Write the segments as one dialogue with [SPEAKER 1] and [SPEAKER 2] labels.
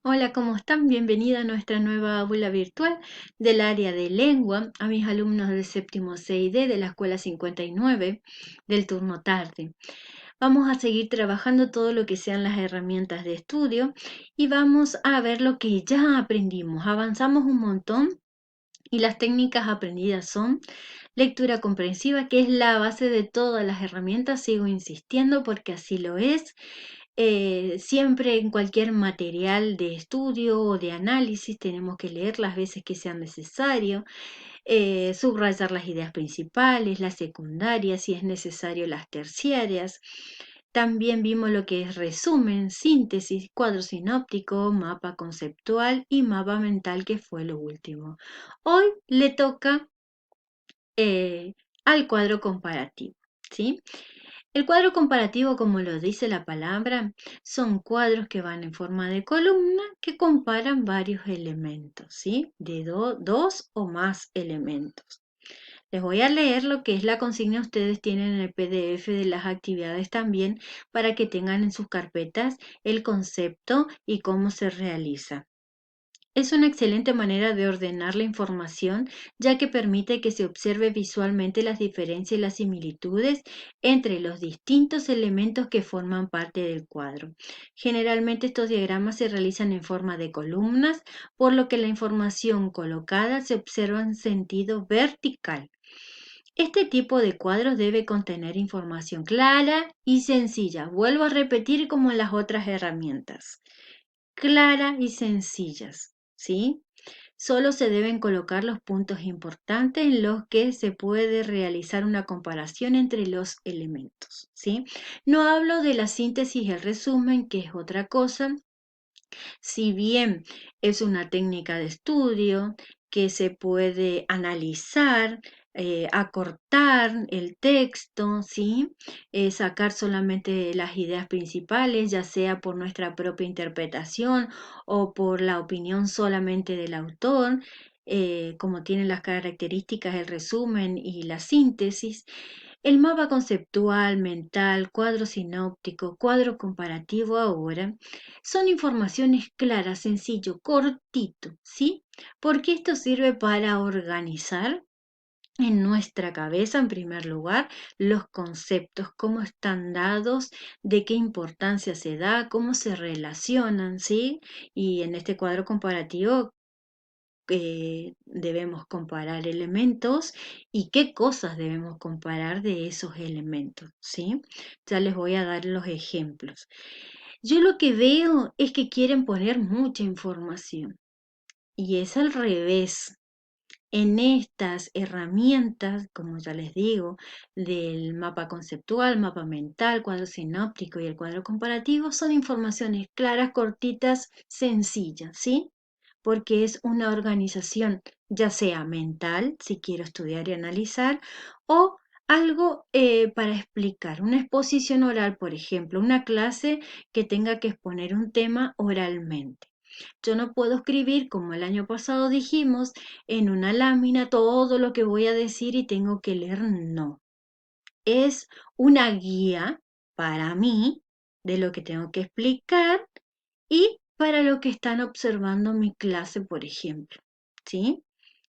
[SPEAKER 1] Hola, ¿cómo están? Bienvenida a nuestra nueva aula virtual del área de lengua, a mis alumnos del séptimo CID de la escuela 59 del turno tarde. Vamos a seguir trabajando todo lo que sean las herramientas de estudio y vamos a ver lo que ya aprendimos. Avanzamos un montón y las técnicas aprendidas son lectura comprensiva, que es la base de todas las herramientas, sigo insistiendo porque así lo es. Siempre en cualquier material de estudio o de análisis tenemos que leer las veces que sea necesario, subrayar las ideas principales, las secundarias, si es necesario las terciarias. También vimos lo que es resumen, síntesis, cuadro sinóptico, mapa conceptual y mapa mental, que fue lo último. Hoy le toca al cuadro comparativo, ¿sí? El cuadro comparativo, como lo dice la palabra, son cuadros que van en forma de columna que comparan varios elementos, ¿sí? De dos o más elementos. Les voy a leer lo que es la consigna. Ustedes tienen en el PDF de las actividades también para que tengan en sus carpetas el concepto y cómo se realiza. Es una excelente manera de ordenar la información, ya que permite que se observe visualmente las diferencias y las similitudes entre los distintos elementos que forman parte del cuadro. Generalmente estos diagramas se realizan en forma de columnas, por lo que la información colocada se observa en sentido vertical. Este tipo de cuadros debe contener información clara y sencilla. Vuelvo a repetir como en las otras herramientas. Clara y sencillas, ¿sí? Solo se deben colocar los puntos importantes en los que se puede realizar una comparación entre los elementos, ¿sí? No hablo de la síntesis y el resumen, que es otra cosa. Si bien es una técnica de estudio que se puede analizar, acortar el texto, ¿sí? Sacar solamente las ideas principales, ya sea por nuestra propia interpretación o por la opinión solamente del autor, como tienen las características el resumen y la síntesis. El mapa conceptual, mental, cuadro sinóptico, cuadro comparativo ahora, son informaciones claras, sencillo, cortito, ¿sí? Porque esto sirve para organizar en nuestra cabeza, en primer lugar, los conceptos, cómo están dados, de qué importancia se da, cómo se relacionan, ¿sí? Y en este cuadro comparativo debemos comparar elementos y qué cosas debemos comparar de esos elementos, ¿sí? Ya les voy a dar los ejemplos. Yo lo que veo es que quieren poner mucha información y es al revés. En estas herramientas, como ya les digo, del mapa conceptual, mapa mental, cuadro sinóptico y el cuadro comparativo, son informaciones claras, cortitas, sencillas, ¿sí? Porque es una organización, ya sea mental, si quiero estudiar y analizar, o algo para explicar, una exposición oral, por ejemplo, una clase que tenga que exponer un tema oralmente. Yo no puedo escribir, como el año pasado dijimos, en una lámina todo lo que voy a decir y tengo que leer, no. Es una guía para mí de lo que tengo que explicar y para lo que están observando mi clase, por ejemplo, ¿sí?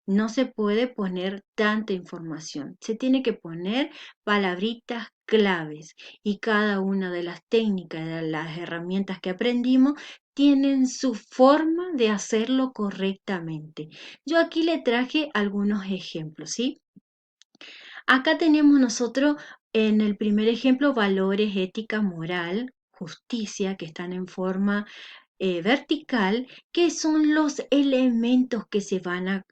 [SPEAKER 1] No se puede poner tanta información, se tiene que poner palabritas claves y cada una de las técnicas, de las herramientas que aprendimos, tienen su forma de hacerlo correctamente. Yo aquí le traje algunos ejemplos, ¿sí? Acá tenemos nosotros en el primer ejemplo valores, ética, moral, justicia, que están en forma vertical, que son los elementos que se van a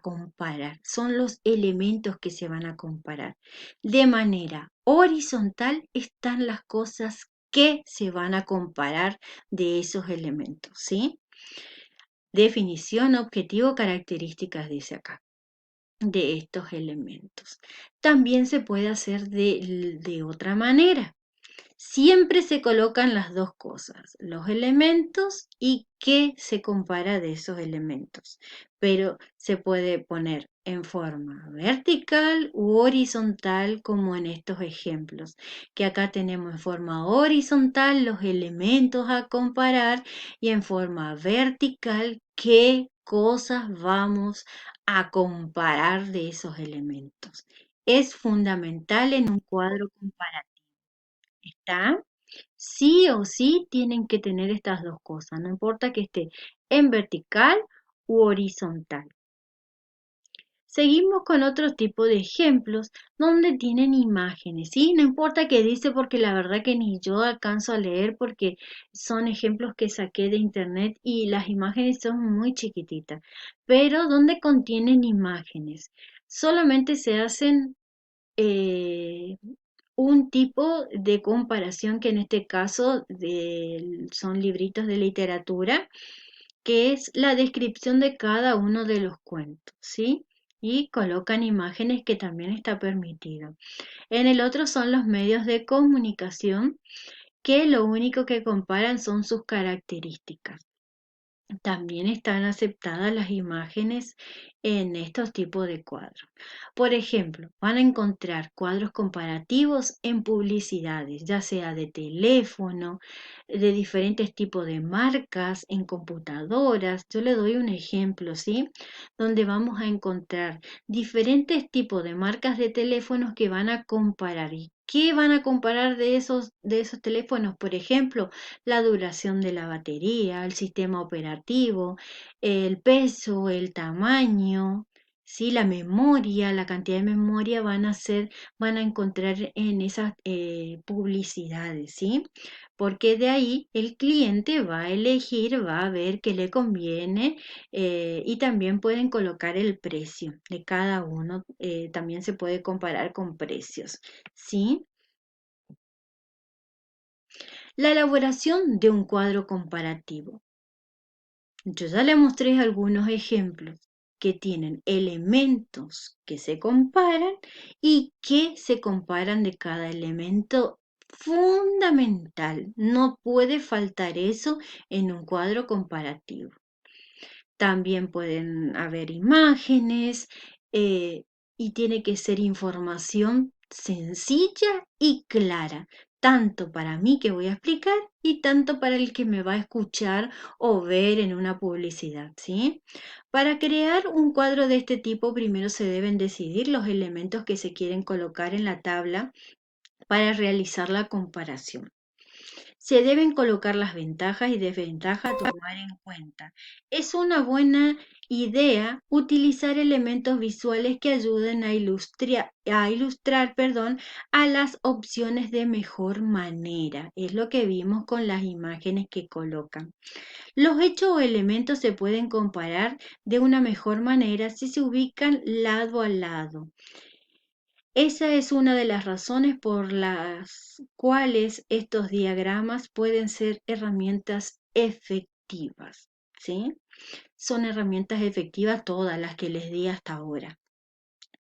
[SPEAKER 1] comparar, son los elementos que se van a comparar. De manera horizontal están las cosas que se van a comparar de esos elementos, ¿sí? Definición, objetivo, características, dice acá, de estos elementos. También se puede hacer de otra manera. Siempre se colocan las dos cosas, los elementos y qué se compara de esos elementos. pero se puede poner en forma vertical u horizontal como en estos ejemplos, que acá tenemos en forma horizontal los elementos a comparar y en forma vertical qué cosas vamos a comparar de esos elementos. Es fundamental en un cuadro comparativo. ¿Está? Sí o sí tienen que tener estas dos cosas, no importa que esté en vertical u horizontal. Seguimos con otro tipo de ejemplos donde tienen imágenes, ¿sí? No importa qué dice porque la verdad que ni yo alcanzo a leer porque son ejemplos que saqué de internet y las imágenes son muy chiquititas, pero donde contienen imágenes. Solamente se hacen eh, un tipo de comparación que en este caso son libritos de literatura, que es la descripción de cada uno de los cuentos, ¿sí? Y colocan imágenes que también está permitido. En el otro son los medios de comunicación, que lo único que comparan son sus características. También están aceptadas las imágenes en estos tipos de cuadros. Por ejemplo, van a encontrar cuadros comparativos en publicidades, ya sea de teléfono, de diferentes tipos de marcas, en computadoras. Yo le doy un ejemplo, ¿sí? Donde vamos a encontrar diferentes tipos de marcas de teléfonos que van a comparar. ¿Y qué van a comparar de esos teléfonos? Por ejemplo, la duración de la batería, el sistema operativo, el peso, el tamaño, ¿sí? La memoria, la cantidad de memoria van a encontrar en esas publicidades, ¿sí? Porque de ahí el cliente va a elegir, va a ver qué le conviene y también pueden colocar el precio de cada uno, también se puede comparar con precios, ¿sí? La elaboración de un cuadro comparativo. Yo ya le mostré algunos ejemplos que tienen elementos que se comparan y que se comparan de cada elemento fundamental. No puede faltar eso en un cuadro comparativo. También pueden haber imágenes eh, y tiene que ser información sencilla y clara, tanto para mí que voy a explicar y tanto para el que me va a escuchar o ver en una publicidad, ¿sí? Para crear un cuadro de este tipo, primero se deben decidir los elementos que se quieren colocar en la tabla para realizar la comparación. Se deben colocar las ventajas y desventajas a tomar en cuenta. Es una buena idea utilizar elementos visuales que ayuden a ilustrar, a las opciones de mejor manera. Es lo que vimos con las imágenes que colocan. Los hechos o elementos se pueden comparar de una mejor manera si se ubican lado a lado. Esa es una de las razones por las cuales estos diagramas pueden ser herramientas efectivas, ¿sí? Son herramientas efectivas todas las que les di hasta ahora,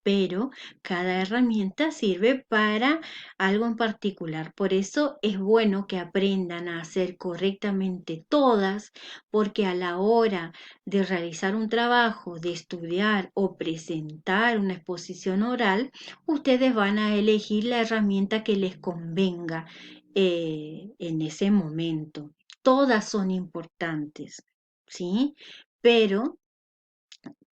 [SPEAKER 1] pero cada herramienta sirve para algo en particular. Por eso es bueno que aprendan a hacer correctamente todas, porque a la hora de realizar un trabajo, de estudiar o presentar una exposición oral, ustedes van a elegir la herramienta que les convenga en ese momento. Todas son importantes, ¿sí? Pero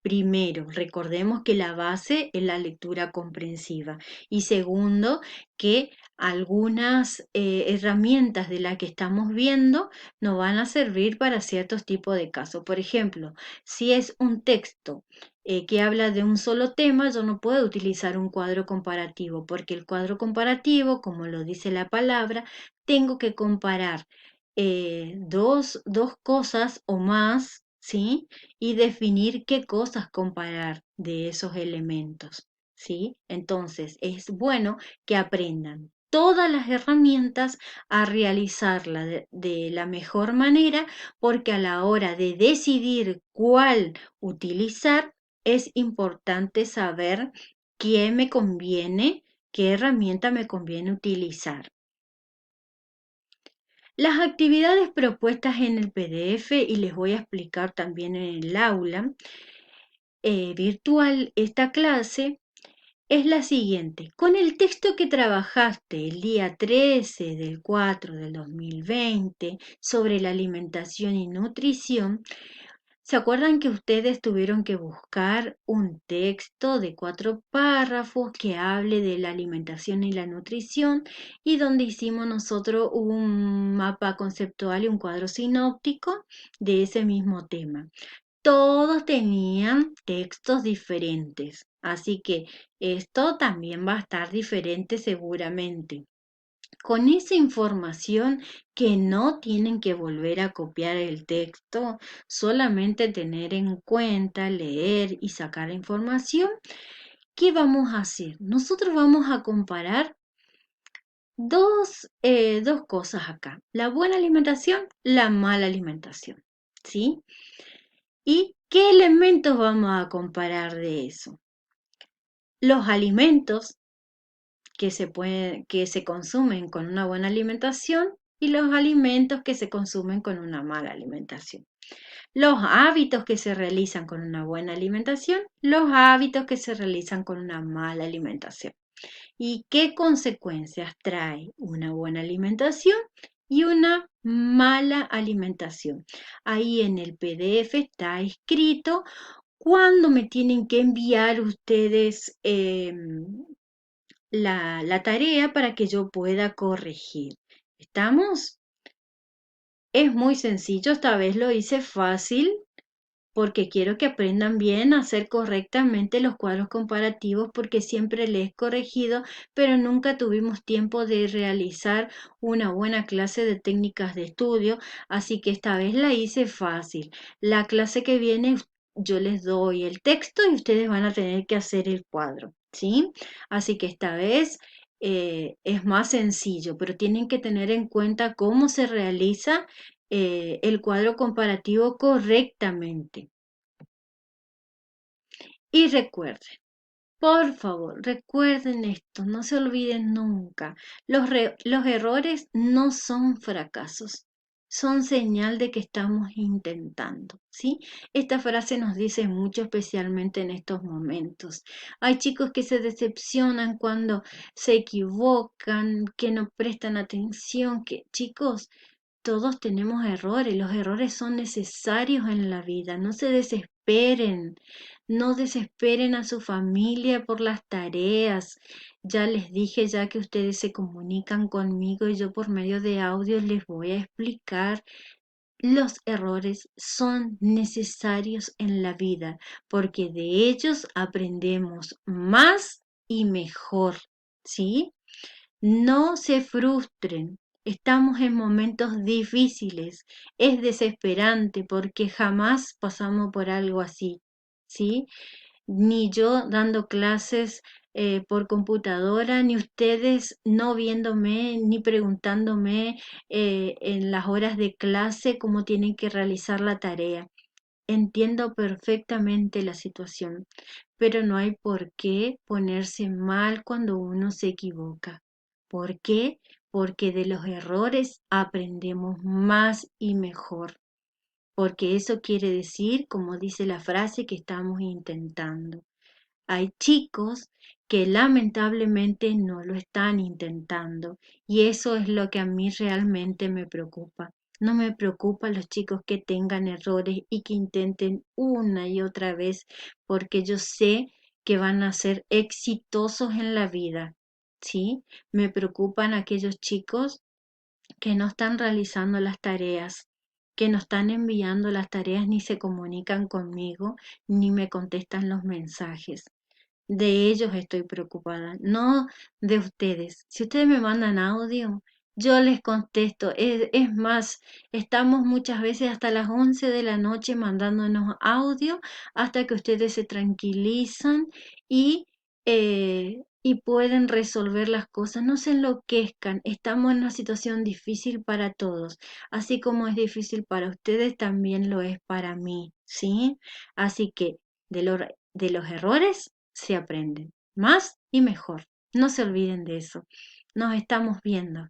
[SPEAKER 1] primero, recordemos que la base es la lectura comprensiva y segundo, que algunas herramientas de las que estamos viendo nos van a servir para ciertos tipos de casos. Por ejemplo, si es un texto que habla de un solo tema, yo no puedo utilizar un cuadro comparativo porque el cuadro comparativo, como lo dice la palabra, tengo que comparar dos cosas o más, ¿sí? Y definir qué cosas comparar de esos elementos, ¿sí? Entonces, es bueno que aprendan todas las herramientas a realizarla de la mejor manera, porque a la hora de decidir cuál utilizar, es importante saber qué me conviene, qué herramienta me conviene utilizar. Las actividades propuestas en el PDF, y les voy a explicar también en el aula, virtual, esta clase, es la siguiente. Con el texto que trabajaste el día 13 del 4 del 2020 sobre la alimentación y nutrición, ¿se acuerdan que ustedes tuvieron que buscar un texto de 4 párrafos que hable de la alimentación y la nutrición y donde hicimos nosotros un mapa conceptual y un cuadro sinóptico de ese mismo tema? Todos tenían textos diferentes, así que esto también va a estar diferente seguramente. Con esa información que no tienen que volver a copiar el texto, solamente tener en cuenta, leer y sacar la información, ¿qué vamos a hacer? Nosotros vamos a comparar dos cosas acá, la buena alimentación, la mala alimentación, ¿sí? ¿Y qué elementos vamos a comparar de eso? Los alimentos que se consumen con una buena alimentación y los alimentos que se consumen con una mala alimentación. Los hábitos que se realizan con una buena alimentación, los hábitos que se realizan con una mala alimentación. ¿Y qué consecuencias trae una buena alimentación y una mala alimentación? Ahí en el PDF está escrito cuándo me tienen que enviar ustedes la tarea para que yo pueda corregir. ¿Estamos? Es muy sencillo, esta vez lo hice fácil porque quiero que aprendan bien a hacer correctamente los cuadros comparativos porque siempre les he corregido, pero nunca tuvimos tiempo de realizar una buena clase de técnicas de estudio, así que esta vez la hice fácil. La clase que viene yo les doy el texto y ustedes van a tener que hacer el cuadro, ¿sí? Así que esta vez es más sencillo, pero tienen que tener en cuenta cómo se realiza el cuadro comparativo correctamente. Y recuerden, por favor, recuerden esto, no se olviden nunca. Los errores no son fracasos, son señal de que estamos intentando, ¿sí? Esta frase nos dice mucho, especialmente en estos momentos. Hay chicos que se decepcionan cuando se equivocan, que no prestan atención, que chicos, todos tenemos errores, los errores son necesarios en la vida, no se desesperen, no desesperen a su familia por las tareas. Ya les dije ya que ustedes se comunican conmigo y yo por medio de audios les voy a explicar. Los errores son necesarios en la vida porque de ellos aprendemos más y mejor, ¿sí? No se frustren. Estamos en momentos difíciles. Es desesperante porque jamás pasamos por algo así, ¿sí? Ni yo dando clases por computadora, ni ustedes no viéndome, ni preguntándome en las horas de clase cómo tienen que realizar la tarea. Entiendo perfectamente la situación, pero no hay por qué ponerse mal cuando uno se equivoca. ¿Por qué? Porque de los errores aprendemos más y mejor. Porque eso quiere decir, como dice la frase, que estamos intentando. Hay chicos que lamentablemente no lo están intentando y eso es lo que a mí realmente me preocupa. No me preocupa los chicos que tengan errores y que intenten una y otra vez porque yo sé que van a ser exitosos en la vida, ¿sí? Me preocupan aquellos chicos que no están realizando las tareas, que no están enviando las tareas ni se comunican conmigo ni me contestan los mensajes. De ellos estoy preocupada, no de ustedes. Si ustedes me mandan audio, yo les contesto. Es más, estamos muchas veces hasta las 11 de la noche mandándonos audio hasta que ustedes se tranquilizan y pueden resolver las cosas. No se enloquezcan. Estamos en una situación difícil para todos. Así como es difícil para ustedes, también lo es para mí, ¿sí? Así que de los errores se aprenden más y mejor. No se olviden de eso. Nos estamos viendo.